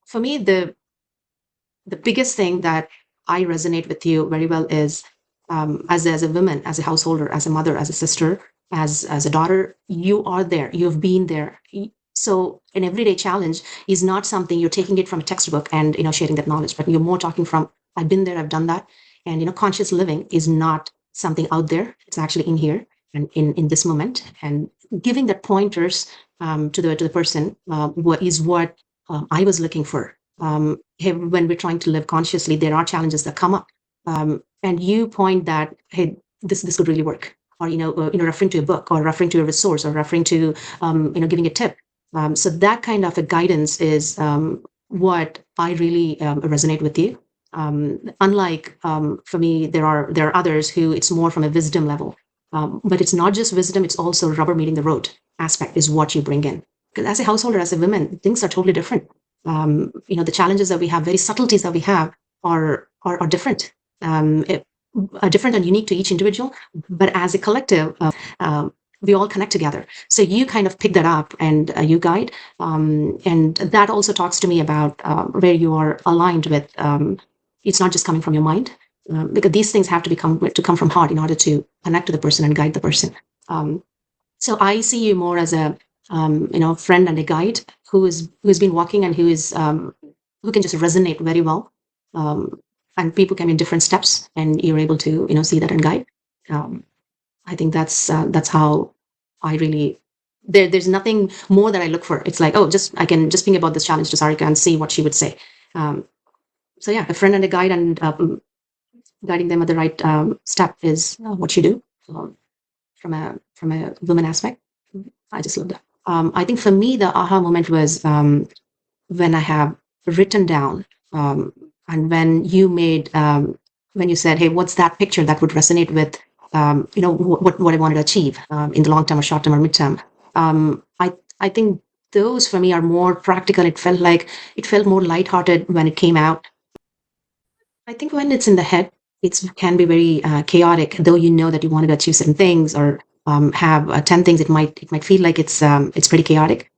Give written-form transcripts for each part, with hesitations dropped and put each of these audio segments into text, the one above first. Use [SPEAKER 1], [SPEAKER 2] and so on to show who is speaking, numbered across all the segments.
[SPEAKER 1] for me, the biggest thing that I resonate with you very well is, as a woman, as a householder, as a mother, as a sister, as a daughter, you are there. You've been there. So an everyday challenge is not something you're taking it from a textbook and sharing that knowledge, but you're more talking from, I've been there, I've done that. And conscious living is not something out there. It's actually in here and in this moment. And giving that pointers to the person what I was looking for. Hey, when we're trying to live consciously, there are challenges that come up, and you point that, hey, this could really work, or referring to a book, or referring to a resource, or referring to giving a tip. So that kind of a guidance is what I really resonate with you. Unlike for me, there are others who it's more from a wisdom level, but it's not just wisdom; it's also rubber meeting the road aspect is what you bring in. Because as a householder, as a woman, things are totally different. The challenges that we have, very subtleties that we have, are different, are different and unique to each individual. But as a collective, we all connect together. So you kind of pick that up and you guide, and that also talks to me about where you are aligned with. It's not just coming from your mind, because these things have to come from heart in order to connect to the person and guide the person. So I see you more as a friend and a guide who's been walking, and who can just resonate very well. And people come in different steps, and you're able to see that and guide. I think that's how I really. There's nothing more that I look for. It's like, I can just think about this challenge to Sarika and see what she would say. So yeah, a friend and a guide, and guiding them at the right step is what you do, from a woman aspect. I just love that. I think for me, the aha moment was when I have written down, and when you said, "Hey, what's that picture that would resonate with what I wanted to achieve in the long term or short term or mid term?" I think those for me are more practical. It felt more lighthearted when it came out. I think when it's in the head, it can be very chaotic. Though you know that you wanted to achieve certain things, or have 10 things, it might feel like it's pretty chaotic.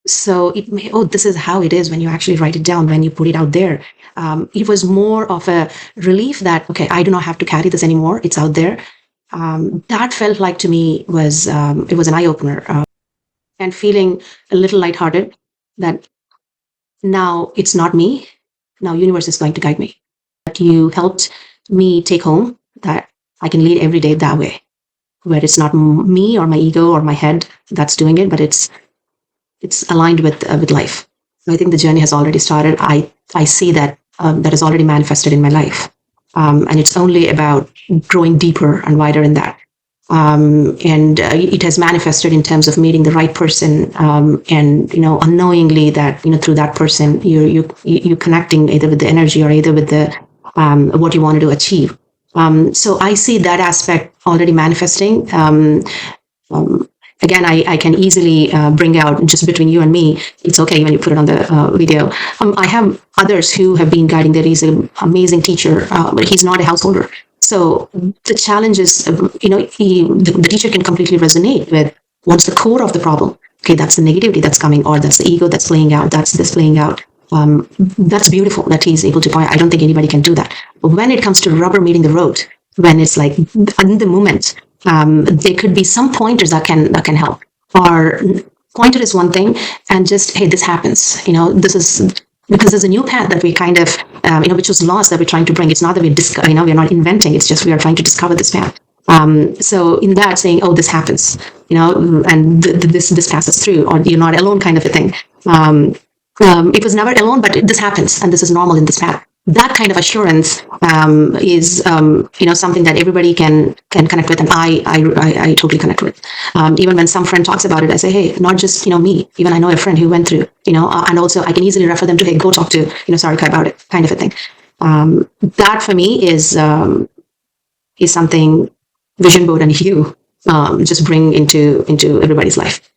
[SPEAKER 1] So this is how it is when you actually write it down, when you put it out there. It was more of a relief that, okay, I do not have to carry this anymore. It's out there. That felt like to me was it was an eye opener, and feeling a little lighthearted that now it's not me. Now universe is going to guide me. That you helped me take home that I can lead every day that way, where it's not me or my ego or my head that's doing it, but it's aligned with life. So I think the journey has already started. I see that that is already manifested in my life, and it's only about growing deeper and wider in that. And it has manifested in terms of meeting the right person, and unknowingly that through that person you connecting either with the energy or either with the what you wanted to achieve. So I see that aspect already manifesting. Again, I can easily bring out just between you and me. It's okay when you put it on the video. I have others who have been guiding. There is an amazing teacher, but he's not a householder. So the challenge is, the teacher can completely resonate with what's the core of the problem. Okay, that's the negativity that's coming, or that's the ego that's playing out. That's this playing out. That's beautiful that he's able to point. I don't think anybody can do that. But when it comes to rubber meeting the road, when it's like in the moment, there could be some pointers that can help. Or pointer is one thing, and just, hey, this happens. This is because there's a new path that we kind of, which was lost, that we're trying to bring. It's not that we're not inventing. It's just we are trying to discover this path. So in that, saying, oh, this happens, and this passes through, or you're not alone, kind of a thing. It was never alone, but this happens, and this is normal in this path. That kind of assurance is, something that everybody can connect with, and I totally connect with. Even when some friend talks about it, I say, hey, not just me. Even I know a friend who went through, and also I can easily refer them to, hey, go talk to Sarika about it, kind of a thing. That for me is something Vision Board and you just bring into everybody's life.